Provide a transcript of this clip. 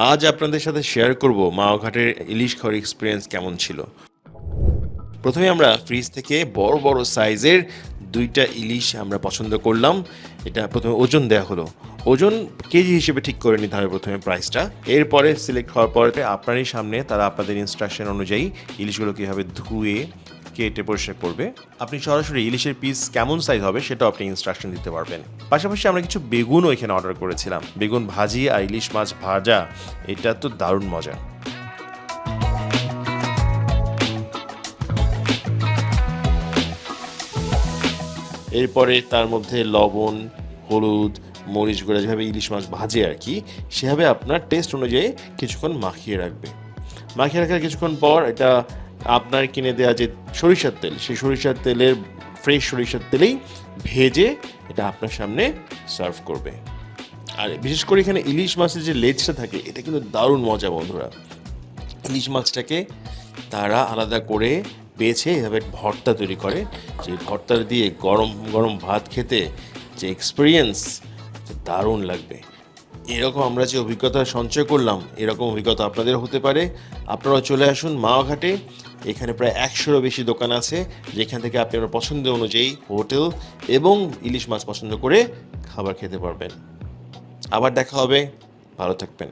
আজ আপনাদের সাথে শেয়ার করব মাওঘাটের ইলিশ খাওয়ার এক্সপিরিয়েন্স কেমন ছিল। প্রথমে আমরা ফ্রিজ থেকে বড় বড় সাইজের ২টা ইলিশ আমরা পছন্দ করলাম। এটা প্রথমে ওজন দেওয়া হলো। ওজন কেজি হিসেবে ঠিক করে নিতে হবে প্রথমে প্রাইসটা। এরপরে সিলেক্ট হওয়ার পরে আপনারই সামনে তারা আপনাদের ইনস্ট্রাকশন অনুযায়ী ইলিশগুলো কীভাবে ধুয়ে কেটে পরিষ্কার করবে। আপনি সরাসরি ইলিশের পিস কেমন সাইজ হবে সেটাও আপনি ইনস্ট্রাকশন দিতে পারবেন। পাশাপাশি আমরা কিছু বেগুনও এখানে অর্ডার করেছিলাম। বেগুন ভাজি আর ইলিশ মাছ ভাজা, এটা তো দারুণ মজা। এরপরে তার মধ্যে লবণ, হলুদ, মরিচ গুঁড়া যেভাবে ইলিশ মাছ ভাজে আর কি, সেভাবে আপনার টেস্ট অনুযায়ী কিছুক্ষণ মাখিয়ে রাখবে। মাখিয়ে রাখার কিছুক্ষণ পর এটা আপনার কিনে দেওয়া যে সরিষার তেল, সেই সরিষার তেলের ফ্রেশ সরিষার তেলেই ভেজে এটা আপনার সামনে সার্ভ করবে। আর বিশেষ করে এখানে ইলিশ মাছের যে লেজটা থাকে, এটা কিন্তু দারুণ মজা বন্ধুরা। ইলিশ মাছটাকে তারা আলাদা করে বেছে এভাবে ভর্তা তৈরি করে, যে ভর্তা দিয়ে গরম গরম ভাত খেতে যে এক্সপিরিয়েন্স, দারুণ লাগবে। এরকম আমরা যে অভিজ্ঞতা সঞ্চয় করলাম, এরকম অভিজ্ঞতা আপনাদের হতে পারে। আপনারাও চলে আসুন মাওঘাটে। এখানে প্রায় ১০০রও বেশি দোকান আছে, যেখান থেকে আপনি আপনার পছন্দ অনুযায়ী হোটেল এবং ইলিশ মাছ পছন্দ করে খাবার খেতে পারবেন। আবার দেখা হবে, ভালো থাকবেন।